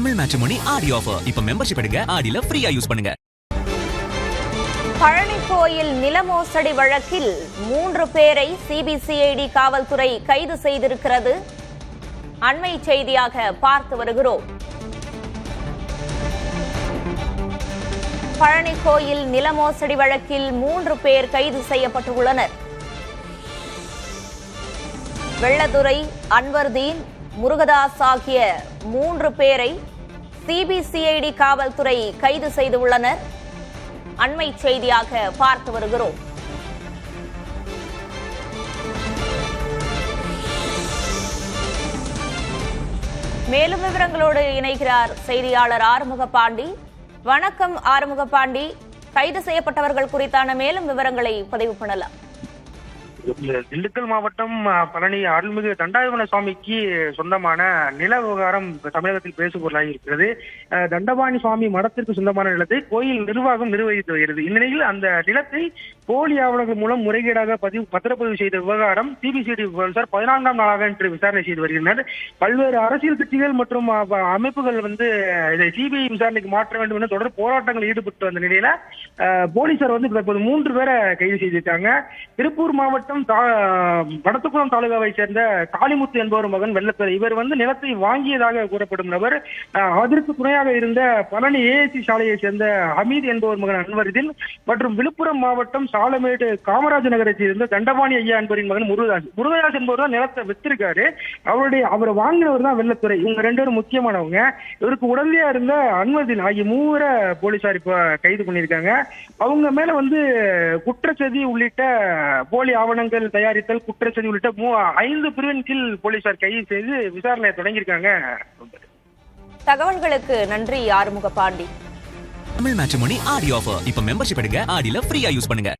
Tamil matrimony ஆடி offer. இப்ப membership எடுங்க, ஆடில ஃப்ரீயா யூஸ் பண்ணுங்க. பழனி கோயில் நில மோசடி வழக்கில் 3 பேரை சிபிசிஐடி காவல்துறை கைது செய்திருக்கிறது. அண்மை செய்தியாக பார்த்து வருகிறோம். பழனி கோயில் நில மோசடி வழக்கில் 3 பேர் கைது செய்யப்பட்டுள்ளனர். வெள்ளதுரை, அன்வர்தீன், முருகதாஸ் ஆகிய 3 பேரை சிபிசிஐடி காவல்துறை கைது செய்துள்ளனர். அண்மை செய்தியாக பார்த்து வருகிறோம். மேலும் விவரங்களோடு இணைகிறார் செய்தியாளர் ஆறுமுக பாண்டி. வணக்கம் ஆறுமுக பாண்டி. கைது செய்யப்பட்டவர்கள் குறித்தான மேலும் விவரங்களை பதிவு பண்ணலாம். திண்டுக்கல் மாவட்டம் பழனி அருள்மிகு தண்டாயுதபாணி சுவாமிக்கு சொந்தமான நில விவகாரம் தமிழகத்தில் பேசுபொருளாகி இருக்கிறது. தண்டபாணி சுவாமி மடத்திற்கு சொந்தமான நிலத்தை கோயில் நிர்வாகம் நிர்வகித்து வருகிறது. இந்நிலையில் அந்த நிலத்தை போலி ஆவணங்கள் மூலம் முறைகேடாக பத்திரப்பதிவு செய்த விவகாரம் சிபிசிஐடி போலீசார் 14ஆம் நாளாக இன்று விசாரணை செய்து வருகின்றனர். பல்வேறு அரசியல் கட்சிகள் மற்றும் அமைப்புகள் இதை சிபிஐ விசாரணைக்கு மாற்ற வேண்டும் என தொடர் போராட்டங்கள் ஈடுபட்டு வந்த நிலையில போலீசார் தற்போது 3 பேரை கைது செய்திருக்காங்க. திருப்பூர் மாவட்டம் வடத்துக்குளம் தாலுகாவை சேர்ந்த காளிமுத்து என்பவர் மகன் வெள்ளத்துறை. இவர் நிலத்தை வாங்கியதாக கூறப்படும் நபர். அதற்கு துணையாக இருந்த பழனி ஏஎஸ்சி சாலையை சேர்ந்த ஹமீத் என்பவர் மகன் அன்வர்தீன் மற்றும் விழுப்புரம் மாவட்டம் சாலமேடு காமராஜ் நகரை சேர்ந்த தண்டபாணி ஐயா என்பவரின் மகன் முருகதாஸ் என்பவர் தான் நிலத்தை வித்திருக்காரு. அவர் வாங்கினவர் தான் வெள்ளத்துறை. இவங்க 2 பேரும் முக்கியமானவங்க. இவருக்கு உடனடியா இருந்த அன்வர்தீன் ஆகிய 3 போலீசார் இப்ப கைது பண்ணியிருக்காங்க. அவங்க மேல குற்றச்சதி உள்ளிட்ட போலி ஆவணங்கள் தயாரித்தல், குற்றச்சதி உள்ளிட்ட 5 பிரிவின் கீழ் போலீசார் கைது செய்து விசாரணை தொடங்கியிருக்காங்க. தகவல்களுக்கு நன்றி ஆறுமுக பாண்டி. தமிழ் மேட்ரிமோனி ஆடி ஆஃபர். இப்ப மெம்பர்ஷிப் எடுங்க, ஆடில ஃப்ரீயா யூஸ் பண்ணுங்க.